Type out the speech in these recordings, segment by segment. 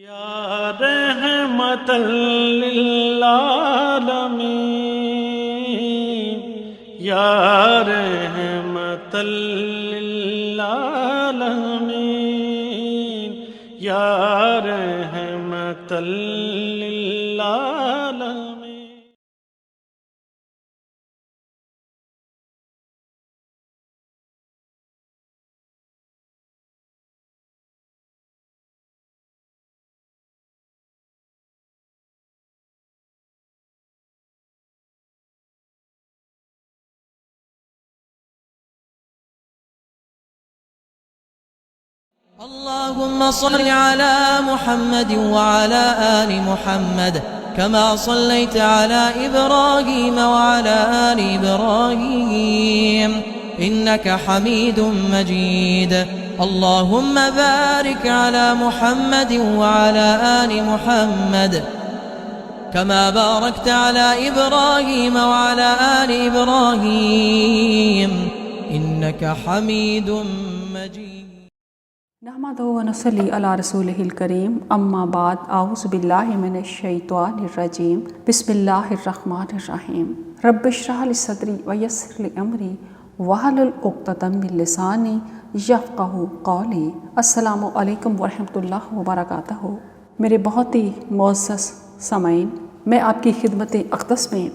یا رحمت للعالمین یا رحمت للعالمین یا رحمت للعالمین. اللهم صل على محمد وعلى آل محمد كما صليت على إبراهيم وعلى آل إبراهيم إنك حميد مجيد. اللهم بارك على محمد وعلى آل محمد كما باركت على إبراهيم وعلى آل إبراهيم إنك حميد مجيد. نحمدہ و نصلی علی رسولہ الکریم. اما بعد، اعوذ باللہ من الشیطان الرجیم. بسم اللہ الرحمن الرحیم. رب اشرح لی صدری ویسر لی امری واحلل عقدۃ من لسانی یفقہوا قولی. السلام علیکم ورحمۃ اللہ وبرکاتہ. میرے بہت ہی معزز سامعین، میں آپ کی خدمت اقدس میں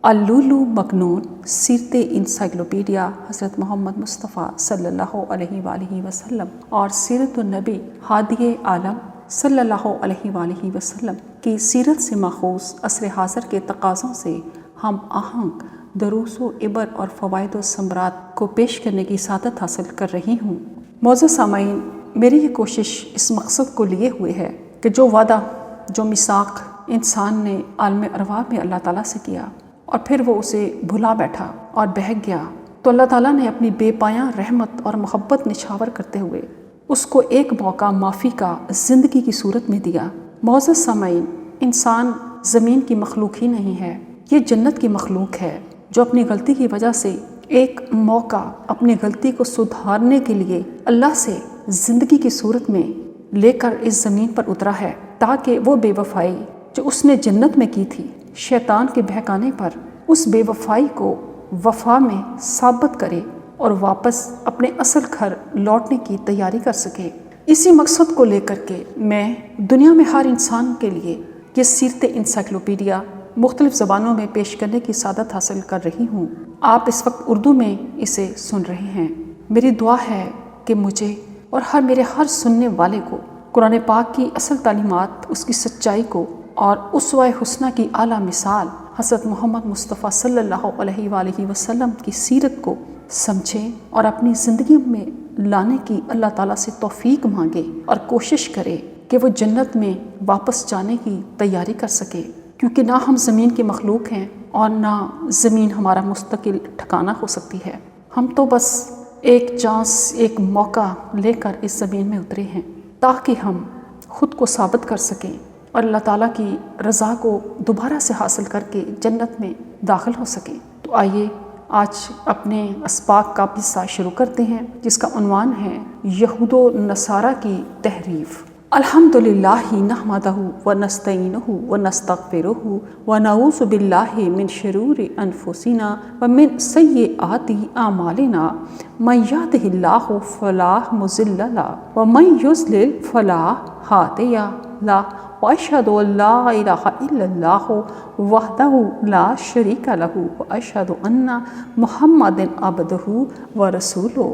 اللؤلؤ مکنون سیرت انسائکلوپیڈیا حضرت محمد مصطفیٰ صلی اللہ علیہ وآلہ وسلم اور سیرت النبی ہادی عالم صلی اللہ علیہ وآلہ وسلم کی سیرت سے ماخوذ عصر حاضر کے تقاضوں سے ہم آہنگ دروس و عبر اور فوائد و ثمرات کو پیش کرنے کی سعادت حاصل کر رہی ہوں. معزز سامعین، میری یہ کوشش اس مقصد کو لیے ہوئے ہے کہ جو وعدہ، جو میثاق انسان نے عالم ارواح میں اللہ تعالیٰ سے کیا اور پھر وہ اسے بھلا بیٹھا اور بہک گیا، تو اللہ تعالیٰ نے اپنی بے پایاں رحمت اور محبت نچھاور کرتے ہوئے اس کو ایک موقع معافی کا زندگی کی صورت میں دیا. معزز سامعین، انسان زمین کی مخلوق ہی نہیں ہے، یہ جنت کی مخلوق ہے جو اپنی غلطی کی وجہ سے ایک موقع اپنی غلطی کو سدھارنے کے لیے اللہ سے زندگی کی صورت میں لے کر اس زمین پر اترا ہے، تاکہ وہ بے وفائی جو اس نے جنت میں کی تھی شیطان کے بہکانے پر اس بے وفائی کو وفا میں ثابت کرے اور واپس اپنے اصل گھر لوٹنے کی تیاری کر سکے. اسی مقصد کو لے کر کے میں دنیا میں ہر انسان کے لیے یہ سیرت انسائکلوپیڈیا مختلف زبانوں میں پیش کرنے کی سعادت حاصل کر رہی ہوں. آپ اس وقت اردو میں اسے سن رہے ہیں. میری دعا ہے کہ مجھے اور میرے ہر سننے والے کو قرآن پاک کی اصل تعلیمات، اس کی سچائی کو اور اسوہ حسنہ کی اعلیٰ مثال حضرت محمد مصطفیٰ صلی اللہ علیہ وآلہ وسلم کی سیرت کو سمجھیں اور اپنی زندگی میں لانے کی اللہ تعالیٰ سے توفیق مانگے اور کوشش کرے کہ وہ جنت میں واپس جانے کی تیاری کر سکے، کیونکہ نہ ہم زمین کے مخلوق ہیں اور نہ زمین ہمارا مستقل ٹھکانہ ہو سکتی ہے. ہم تو بس ایک چانس، ایک موقع لے کر اس زمین میں اترے ہیں تاکہ ہم خود کو ثابت کر سکیں اور اللہ تعالیٰ کی رضا کو دوبارہ سے حاصل کر کے جنت میں داخل ہو سکیں. تو آئیے آج اپنے اسباق کا حصہ شروع کرتے ہیں، جس کا عنوان ہے یہود و نصارہ کی تحریف. الحمدللہ نحمدہ ونستعینہ ونستغفرہ ونعوذ باللہ من شرور انفسنا ومن سیئات اعمالنا من یہدہ اللہ فلا مضل لہ ومن یضلل فلا ہادی لہ واشہد ان لا الہ الا اللہ وحدہ لا شریک لہ واشہد ان محمد عبدہ ورسولہ.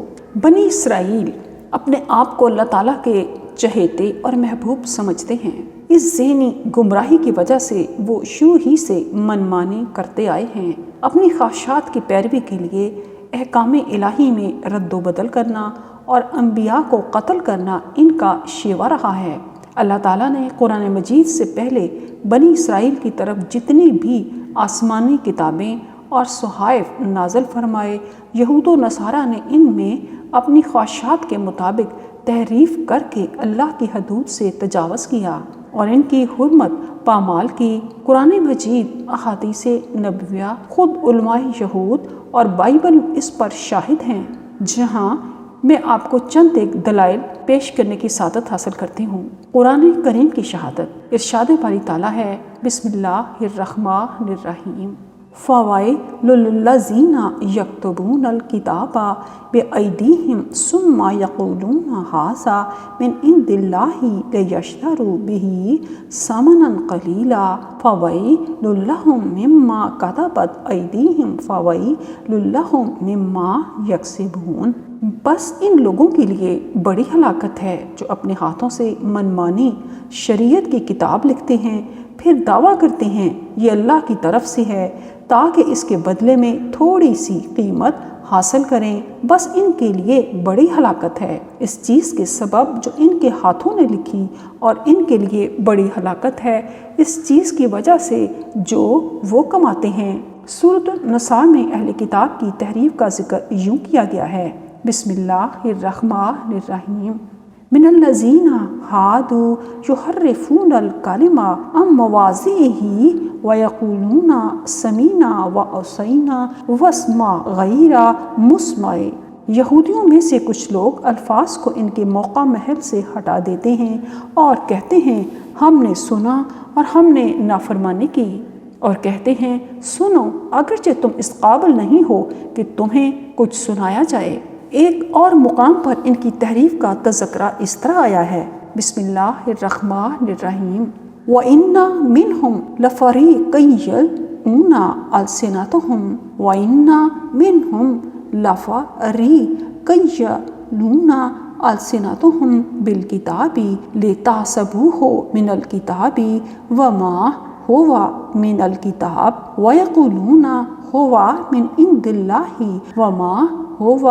بنی اسرائیل اپنے آپ کو اللہ تعالیٰ کے چہیتے اور محبوب سمجھتے ہیں. اس ذہنی گمراہی کی وجہ سے وہ شروع ہی سے منمانی کرتے آئے ہیں. اپنی خواہشات کی پیروی کے لیے احکام الہی میں رد و بدل کرنا اور انبیاء کو قتل کرنا ان کا شیوا رہا ہے. اللہ تعالیٰ نے قرآن مجید سے پہلے بنی اسرائیل کی طرف جتنی بھی آسمانی کتابیں اور صحائف نازل فرمائے، یہود و نصارہ نے ان میں اپنی خواہشات کے مطابق تحریف کر کے اللہ کی حدود سے تجاوز کیا اور ان کی حرمت پامال کی. قرآن مجید، احادیث نبویہ، خود علماء یہود اور بائبل اس پر شاہد ہیں، جہاں میں آپ کو چند ایک دلائل پیش کرنے کی سعادت حاصل کرتی ہوں. قرآن کریم کی شہادت۔ ارشاد باری تعالیٰ ہے، بسم اللہ الرحمن الرحیم، فوائل للذین یکتبون الکتاب بأیدیہم ثم یقولون ھذا من عند اللہ لیشتروا بہ ثمنا قلیلا فویل لہم مما کتبت ایدیہم فویل لہم مما یکسبون۔ بس ان لوگوں کے لیے بڑی ہلاکت ہے جو اپنے ہاتھوں سے منمانی شریعت کی کتاب لکھتے ہیں، پھر دعویٰ کرتے ہیں یہ اللہ کی طرف سے ہے تاکہ اس کے بدلے میں تھوڑی سی قیمت حاصل کریں۔ بس ان کے لیے بڑی ہلاکت ہے اس چیز کے سبب جو ان کے ہاتھوں نے لکھی، اور ان کے لیے بڑی ہلاکت ہے اس چیز کی وجہ سے جو وہ کماتے ہیں۔ سورۃ النساء میں اہل کتاب کی تحریف کا ذکر یوں کیا گیا ہے، بسم اللہ الرحمن الرحیم، من الذین ہادوا یحرفون الکلم عن مواضعہ ویقولون سمعنا وعصینا واسمع غیر مسمع۔ یہودیوں میں سے کچھ لوگ الفاظ کو ان کے موقع محل سے ہٹا دیتے ہیں اور کہتے ہیں ہم نے سنا اور ہم نے نافرمانی کی، اور کہتے ہیں سنو اگرچہ تم اس قابل نہیں ہو کہ تمہیں کچھ سنایا جائے۔ ایک اور مقام پر ان کی تحریف کا تذکرہ اس طرح آیا ہے، بسم اللہ الرحمن الرحیم، وَإِنَّ مِنْهُمْ لَفَرِيقًا يَلْوُونَ أَلْسِنَتَهُمْ وَإِنَّ مِنْهُمْ لَفَرِيقًا يَلْوُونَ أَلْسِنَتَهُمْ بِالْكِتَابِ لِتَحْسَبُوهُ مِنَ الْكِتَابِ وَمَا هُوَ مِنَ الْكِتَابِ وَيَقُولُونَ هُوَ مِنْ عِنْدِ اللَّهِ وَمَا هو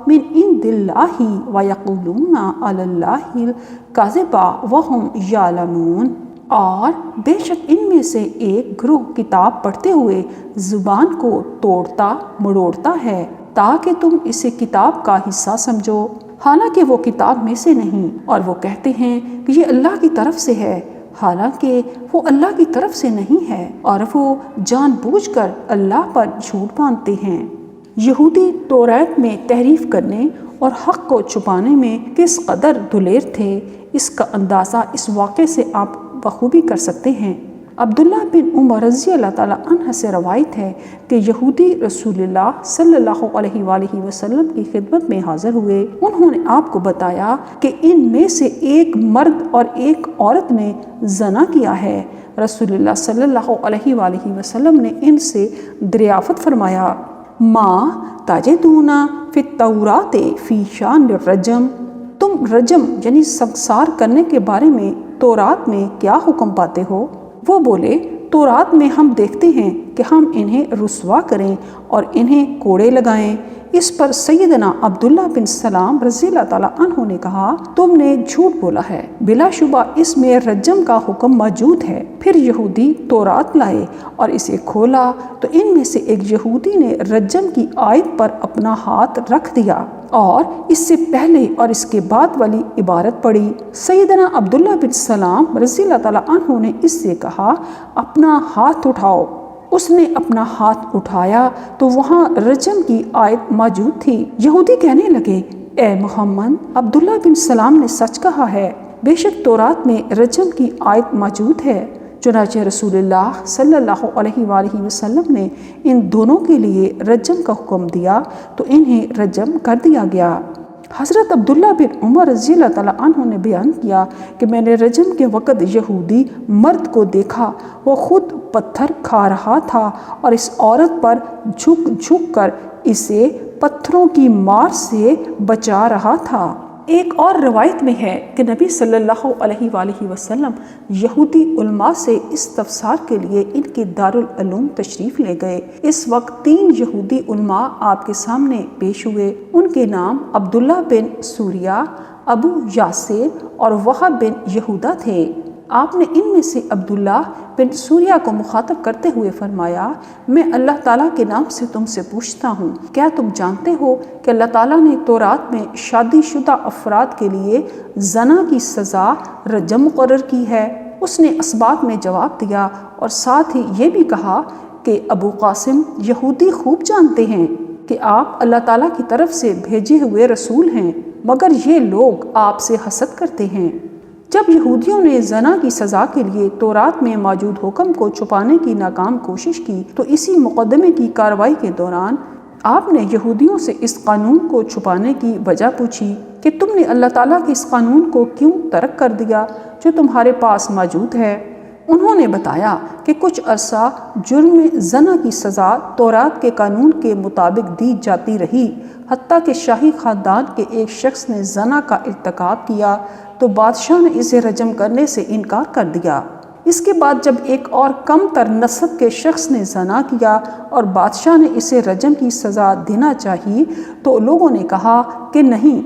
من عند اللہ ویقولون علی اللہ الکذب وہم یعلمون۔ اور بے شک ان میں سے ایک گروہ کتاب پڑھتے ہوئے زبان کو توڑتا مڑوڑتا ہے تاکہ تم اسے کتاب کا حصہ سمجھو، حالانکہ وہ کتاب میں سے نہیں، اور وہ کہتے ہیں کہ یہ اللہ کی طرف سے ہے، حالانکہ وہ اللہ کی طرف سے نہیں ہے، اور وہ جان بوجھ کر اللہ پر جھوٹ باندھتے ہیں۔ یہودی توریت میں تحریف کرنے اور حق کو چھپانے میں کس قدر دلیر تھے، اس کا اندازہ اس واقعے سے آپ بخوبی کر سکتے ہیں۔ عبداللہ بن عمر رضی اللہ تعالیٰ عنہ سے روایت ہے کہ یہودی رسول اللہ صلی اللہ علیہ وآلہ وسلم کی خدمت میں حاضر ہوئے۔ انہوں نے آپ کو بتایا کہ ان میں سے ایک مرد اور ایک عورت نے زنا کیا ہے۔ رسول اللہ صلی اللہ علیہ وآلہ وسلم نے ان سے دریافت فرمایا، ما تجدون فی التوراۃ فی شان الرجم، تم رجم یعنی سنسار کرنے کے بارے میں تورات میں کیا حکم پاتے ہو؟ وہ بولے، تورات میں ہم دیکھتے ہیں کہ ہم انہیں رسوا کریں اور انہیں کوڑے لگائیں۔ اس پر سیدنا عبداللہ بن سلام رضی اللہ تعالیٰ عنہ نے کہا، تم نے جھوٹ بولا ہے، بلا شبہ اس میں رجم کا حکم موجود ہے۔ پھر یہودی تورات لائے اور اسے کھولا تو ان میں سے ایک یہودی نے رجم کی آیت پر اپنا ہاتھ رکھ دیا اور اس سے پہلے اور اس کے بعد والی عبارت پڑھی۔ سیدنا عبداللہ بن سلام رضی اللہ تعالیٰ عنہ نے اس سے کہا، اپنا ہاتھ اٹھاؤ۔ اس نے اپنا ہاتھ اٹھایا تو وہاں رجم کی آیت موجود تھی۔ یہودی کہنے لگے، اے محمد، عبداللہ بن سلام نے سچ کہا ہے، بے شک تورات میں رجم کی آیت موجود ہے۔ چنانچہ رسول اللہ صلی اللہ علیہ وآلہ وسلم نے ان دونوں کے لیے رجم کا حکم دیا تو انہیں رجم کر دیا گیا۔ حضرت عبداللہ بن عمر رضی اللہ تعالیٰ عنہ نے بیان کیا کہ میں نے رجم کے وقت یہودی مرد کو دیکھا، وہ خود پتھر کھا رہا تھا اور اس عورت پر جھک جھک کر اسے پتھروں کی مار سے بچا رہا تھا۔ ایک اور روایت میں ہے کہ نبی صلی اللہ علیہ وآلہ وسلم یہودی علماء سے استفسار کے لیے ان کے دارالعلوم تشریف لے گئے۔ اس وقت 3 یہودی علماء آپ کے سامنے پیش ہوئے۔ ان کے نام عبداللہ بن سوریہ، ابو یاسر اور وہب بن یہودہ تھے۔ آپ نے ان میں سے عبداللہ بن سوریہ کو مخاطب کرتے ہوئے فرمایا، میں اللہ تعالیٰ کے نام سے تم سے پوچھتا ہوں، کیا تم جانتے ہو کہ اللہ تعالیٰ نے تورات میں شادی شدہ افراد کے لیے زنا کی سزا رجم مقرر کی ہے؟ اس نے اسباق میں جواب دیا اور ساتھ ہی یہ بھی کہا کہ ابو قاسم یہودی خوب جانتے ہیں کہ آپ اللہ تعالیٰ کی طرف سے بھیجے ہوئے رسول ہیں، مگر یہ لوگ آپ سے حسد کرتے ہیں۔ جب یہودیوں نے زنا کی سزا کے لیے تورات میں موجود حکم کو چھپانے کی ناکام کوشش کی تو اسی مقدمے کی کارروائی کے دوران آپ نے یہودیوں سے اس قانون کو چھپانے کی وجہ پوچھی کہ تم نے اللہ تعالیٰ کے اس قانون کو کیوں ترک کر دیا جو تمہارے پاس موجود ہے۔ انہوں نے بتایا کہ کچھ عرصہ جرم زنا کی سزا تورات کے قانون کے مطابق دی جاتی رہی، حتیٰ کہ شاہی خاندان کے ایک شخص نے زنا کا ارتکاب کیا تو بادشاہ نے اسے رجم کرنے سے انکار کر دیا۔ اس کے بعد جب ایک اور کم تر نسب کے شخص نے زنا کیا اور بادشاہ نے اسے رجم کی سزا دینا چاہی تو لوگوں نے کہا کہ نہیں،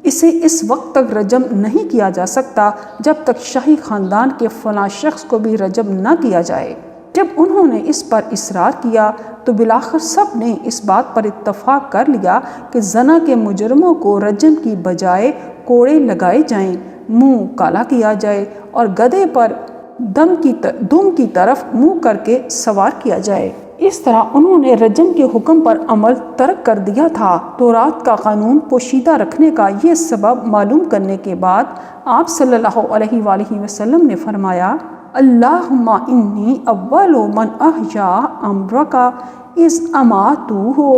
اسے اس وقت تک رجم نہیں کیا جا سکتا جب تک شاہی خاندان کے فلاں شخص کو بھی رجم نہ کیا جائے۔ جب انہوں نے اس پر اصرار کیا تو بالآخر سب نے اس بات پر اتفاق کر لیا کہ زنا کے مجرموں کو رجم کی بجائے کوڑے لگائے جائیں، منہ کالا کیا جائے اور گدھے پر دم کی طرف منہ کر کے سوار کیا جائے۔ اس طرح انہوں نے رجم کے حکم پر عمل ترک کر دیا تھا۔ تورات کا قانون پوشیدہ رکھنے کا یہ سبب معلوم کرنے کے بعد آپ صلی اللہ علیہ وآلہ وسلم نے فرمایا، اللہم انی اول من احیا امرک اذ اماتوہ،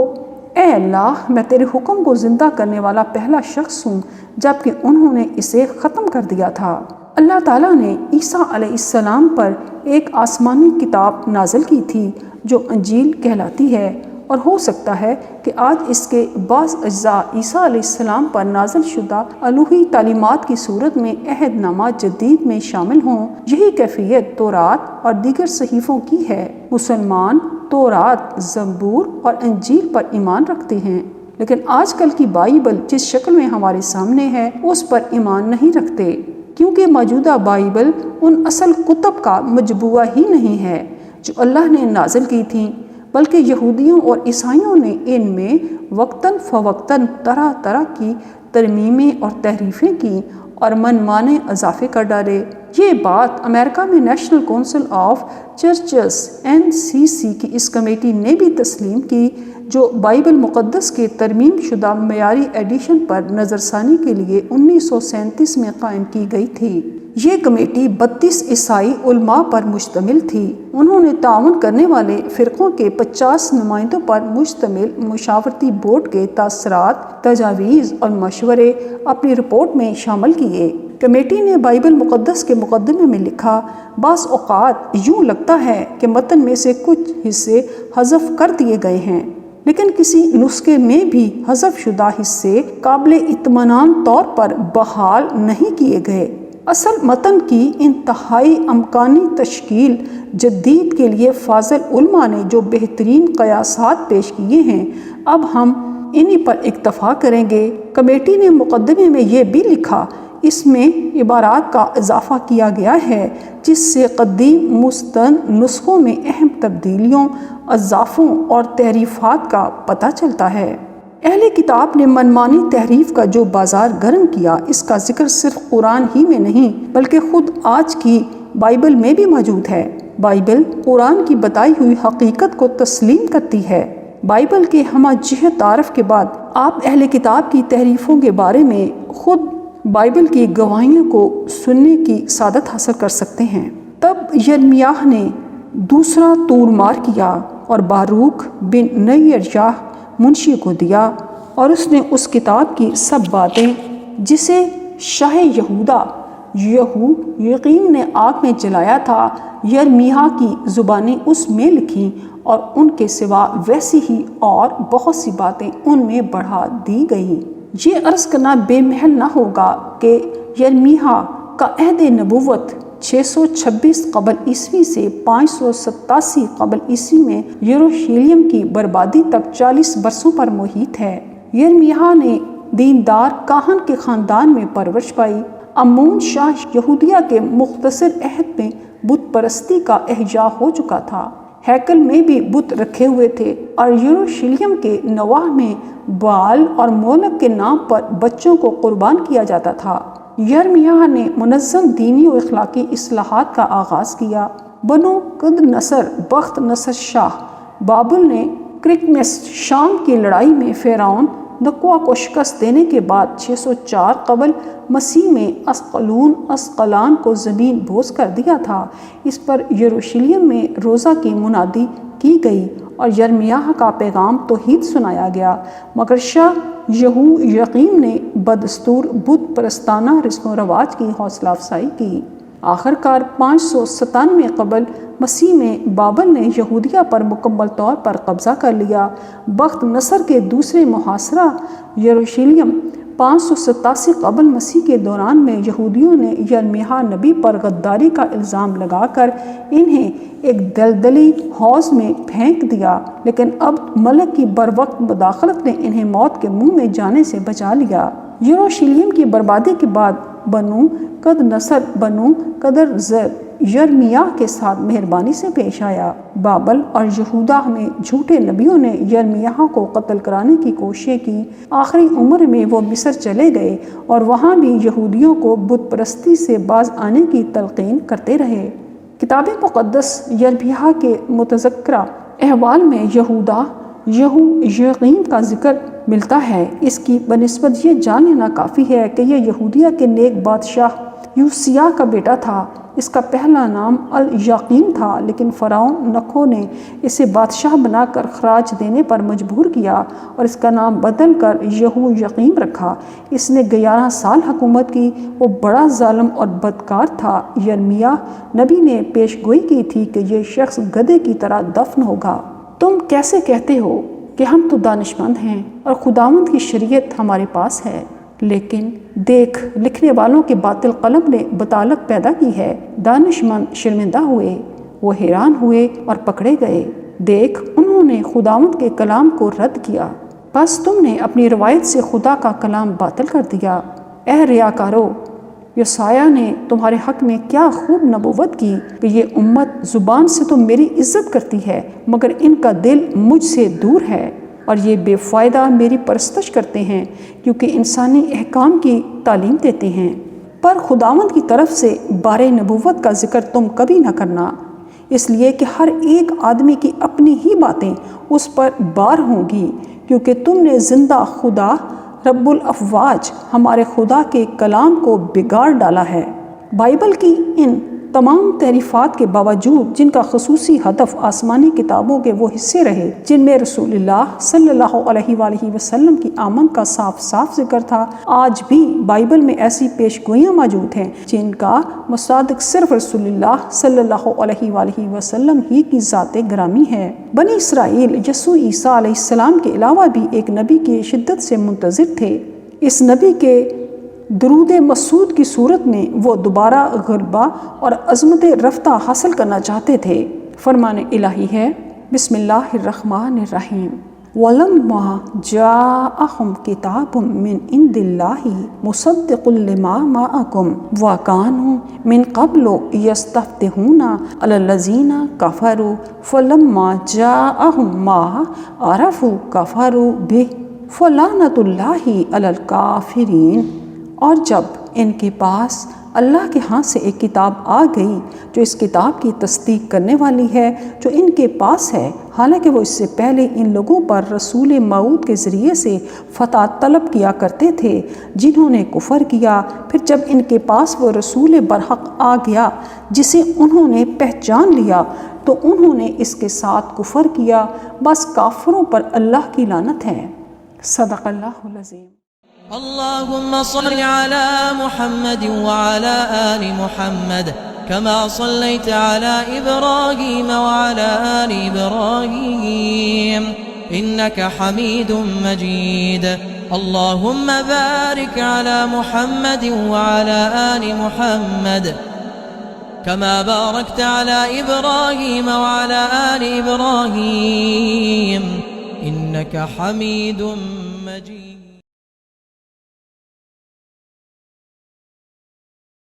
اے اللہ میں تیرے حکم کو زندہ کرنے والا پہلا شخص ہوں جبکہ انہوں نے اسے ختم کر دیا تھا۔ اللہ تعالیٰ نے عیسیٰ علیہ السلام پر ایک آسمانی کتاب نازل کی تھی جو انجیل کہلاتی ہے، اور ہو سکتا ہے کہ آج اس کے بعض اجزاء عیسیٰ علیہ السلام پر نازل شدہ الوہی تعلیمات کی صورت میں عہد نامہ جدید میں شامل ہوں۔ یہی کیفیت تورات اور دیگر صحیفوں کی ہے۔ مسلمان تورات، زبور اور انجیل پر ایمان رکھتے ہیں، لیکن آج کل کی بائبل جس شکل میں ہمارے سامنے ہے اس پر ایمان نہیں رکھتے، کیونکہ موجودہ بائبل ان اصل کتب کا مجموعہ ہی نہیں ہے جو اللہ نے نازل کی تھیں، بلکہ یہودیوں اور عیسائیوں نے ان میں وقتاً فوقتاً طرح طرح کی ترمیمیں اور تحریفیں کی اور من مانے اضافے کر ڈالے۔ یہ بات امریکہ میں national council of churches NCC کی اس کمیٹی نے بھی تسلیم کی جو بائبل مقدس کے ترمیم شدہ معیاری ایڈیشن پر نظر ثانی کے لیے 1937 میں قائم کی گئی تھی۔ یہ کمیٹی 32 عیسائی علماء پر مشتمل تھی۔ انہوں نے تعاون کرنے والے فرقوں کے 50 نمائندوں پر مشتمل مشاورتی بورڈ کے تاثرات، تجاویز اور مشورے اپنی رپورٹ میں شامل کیے۔ کمیٹی نے بائبل مقدس کے مقدمے میں لکھا، بعض اوقات یوں لگتا ہے کہ متن میں سے کچھ حصے حذف کر دیے گئے ہیں، لیکن کسی نسخے میں بھی حذف شدہ حصے قابل اطمینان طور پر بحال نہیں کیے گئے۔ اصل متن کی انتہائی امکانی تشکیل جدید کے لیے فاضل علماء نے جو بہترین قیاسات پیش کیے ہیں، اب ہم انہی پر اکتفا کریں گے۔ کمیٹی نے مقدمے میں یہ بھی لکھا، اس میں عبارات کا اضافہ کیا گیا ہے جس سے قدیم مستند نسخوں میں اہم تبدیلیوں، اضافوں اور تحریفات کا پتہ چلتا ہے۔ اہل کتاب نے منمانی تحریف کا جو بازار گرم کیا، اس کا ذکر صرف قرآن ہی میں نہیں بلکہ خود آج کی بائبل میں بھی موجود ہے۔ بائبل قرآن کی بتائی ہوئی حقیقت کو تسلیم کرتی ہے۔ بائبل کے ہمہ جہت تعارف کے بعد آپ اہل کتاب کی تحریفوں کے بارے میں خود بائبل کی گواہیوں کو سننے کی سعادت حاصل کر سکتے ہیں۔ تب یرمیاہ نے دوسرا طور مار کیا اور باروک بن نیریاہ منشی کو دیا، اور اس نے اس کتاب کی سب باتیں جسے شاہ یہودا یقین نے آگ میں جلایا تھا، یرمیاہ کی زبانیں اس میں لکھیں اور ان کے سوا ویسی ہی اور بہت سی باتیں ان میں بڑھا دی گئیں۔ یہ عرض کرنا بے محل نہ ہوگا کہ یرمیاہ کا عہد نبوت 626 قبل عیسوی سے 587 قبل عیسوی میں یروشلم کی بربادی تک 40 برسوں پر محیط ہے۔ یرمیاہ نے دیندار کاہن کے خاندان میں پرورش پائی۔ امون شاہ یہودیہ کے مختصر عہد میں بت پرستی کا احیا ہو چکا تھا، ہیکل میں بھی بت رکھے ہوئے تھے اور یروشلم کے نواح میں بال اور مولک کے نام پر بچوں کو قربان کیا جاتا تھا۔ یرمیاہ نے منظم دینی و اخلاقی اصلاحات کا آغاز کیا۔ بنو قد نصر بخت نصر شاہ بابل نے کرکمس شام کی لڑائی میں فرعون نقوہ کو شکست دینے کے بعد 604 قبل مسیح میں اسقلان کو زمین بوس کر دیا تھا۔ اس پر یروشلم میں روزہ کی منادی کی گئی اور یرمیاہ کا پیغام توحید سنایا گیا، مگر شاہ یہویقیم نے بدستور بت پرستانہ رسم و رواج کی حوصلہ افزائی کی۔ آخر کار 597 قبل مسیح میں بابل نے یہودیہ پر مکمل طور پر قبضہ کر لیا۔ بخت نصر کے دوسرے محاصرہ یروشلم 587 قبل مسیح کے دوران میں یہودیوں نے یرمیاہ نبی پر غداری کا الزام لگا کر انہیں ایک دلدلی حوض میں پھینک دیا، لیکن اب ملک کی بروقت مداخلت نے انہیں موت کے منہ میں جانے سے بچا لیا۔ یروشلم کی بربادی کے بعد بنو قد نصر بنو قدر یرمیاہ کے ساتھ مہربانی سے پیش آیا۔ بابل اور یہودہ میں جھوٹے نبیوں نے یرمیاہ کو قتل کرانے کی کوششیں کی۔ آخری عمر میں وہ مصر چلے گئے اور وہاں بھی یہودیوں کو بت پرستی سے باز آنے کی تلقین کرتے رہے۔ کتاب مقدس یرمیاہ کے متذکرہ احوال میں یہویقیم کا ذکر ملتا ہے۔ اس کی بنسبت یہ جان لینا کافی ہے کہ یہ یہودیہ کے نیک بادشاہ یوسیہ کا بیٹا تھا۔ اس کا پہلا نام الیاقیم تھا، لیکن فرعون نکو نے اسے بادشاہ بنا کر خراج دینے پر مجبور کیا اور اس کا نام بدل کر یہویقیم رکھا۔ اس نے 11 سال حکومت کی۔ وہ بڑا ظالم اور بدکار تھا۔ یرمیاہ نبی نے پیش گوئی کی تھی کہ یہ شخص گدھے کی طرح دفن ہوگا۔ تم کیسے کہتے ہو کہ ہم تو دانش مند ہیں اور خداوند کی شریعت ہمارے پاس ہے، لیکن دیکھ لکھنے والوں کے باطل قلم نے بطالت پیدا کی ہے۔ دانش مند شرمندہ ہوئے، وہ حیران ہوئے اور پکڑے گئے۔ دیکھ انہوں نے خداوند کے کلام کو رد کیا، بس تم نے اپنی روایت سے خدا کا کلام باطل کر دیا۔ اے ریاکارو، یسایہ نے تمہارے حق میں کیا خوب نبوت کی کہ یہ امت زبان سے تو میری عزت کرتی ہے، مگر ان کا دل مجھ سے دور ہے اور یہ بے فائدہ میری پرستش کرتے ہیں، کیونکہ انسانی احکام کی تعلیم دیتے ہیں، پر خداوند کی طرف سے بارے نبوت کا ذکر تم کبھی نہ کرنا، اس لیے کہ ہر ایک آدمی کی اپنی ہی باتیں اس پر بار ہوں گی، کیونکہ تم نے زندہ خدا رب الافواج ہمارے خدا کے کلام کو بگاڑ ڈالا ہے۔ بائبل کی ان تمام تحریفات کے باوجود، جن کا خصوصی ہدف آسمانی کتابوں کے وہ حصے رہے جن میں رسول اللہ صلی اللہ علیہ وآلہ وسلم کی آمد کا صاف صاف ذکر تھا، آج بھی بائبل میں ایسی پیش گوئیاں موجود ہیں جن کا مصادق صرف رسول اللہ صلی اللہ علیہ وآلہ وسلم ہی کی ذات گرامی ہے۔ بنی اسرائیل یسوع عیسیٰ علیہ السلام کے علاوہ بھی ایک نبی کی شدت سے منتظر تھے۔ اس نبی کے درود مسعود کی صورت میں وہ دوبارہ غلبہ اور عظمت رفتہ حاصل کرنا چاہتے تھے۔ فرمان الہی ہے، بسم اللہ الرحمن الرحیم، وَلَمَّا جَاءَهُمْ كِتَابٌ مِّنْ عِندِ اللَّهِ مُصَدِّقٌ لِّمَا مَعَكُمْ وَكَانُوا مِن قَبْلُ يَسْتَفْتِحُونَ عَلَى الَّذِينَ كَفَرُوا فَلَمَّا جَاءَهُم مَّا عَرَفُوا كَفَرُوا بِهِ فَلَعْنَةُ اللَّهِ عَلَى الْكَافِرِينَ۔ اور جب ان کے پاس اللہ کے ہاں سے ایک کتاب آ گئی جو اس کتاب کی تصدیق کرنے والی ہے جو ان کے پاس ہے، حالانکہ وہ اس سے پہلے ان لوگوں پر رسول موعود کے ذریعے سے فتح طلب کیا کرتے تھے جنہوں نے کفر کیا، پھر جب ان کے پاس وہ رسول برحق آ گیا جسے انہوں نے پہچان لیا تو انہوں نے اس کے ساتھ کفر کیا، بس کافروں پر اللہ کی لعنت ہے۔ صدق اللہ العظیم۔ اللهم صل على محمد وعلى آل محمد كما صليت على إبراهيم وعلى آل إبراهيم إنك حميد مجيد اللهم بارك على محمد وعلى آل محمد كما باركت على إبراهيم وعلى آل إبراهيم إنك حميد مجيد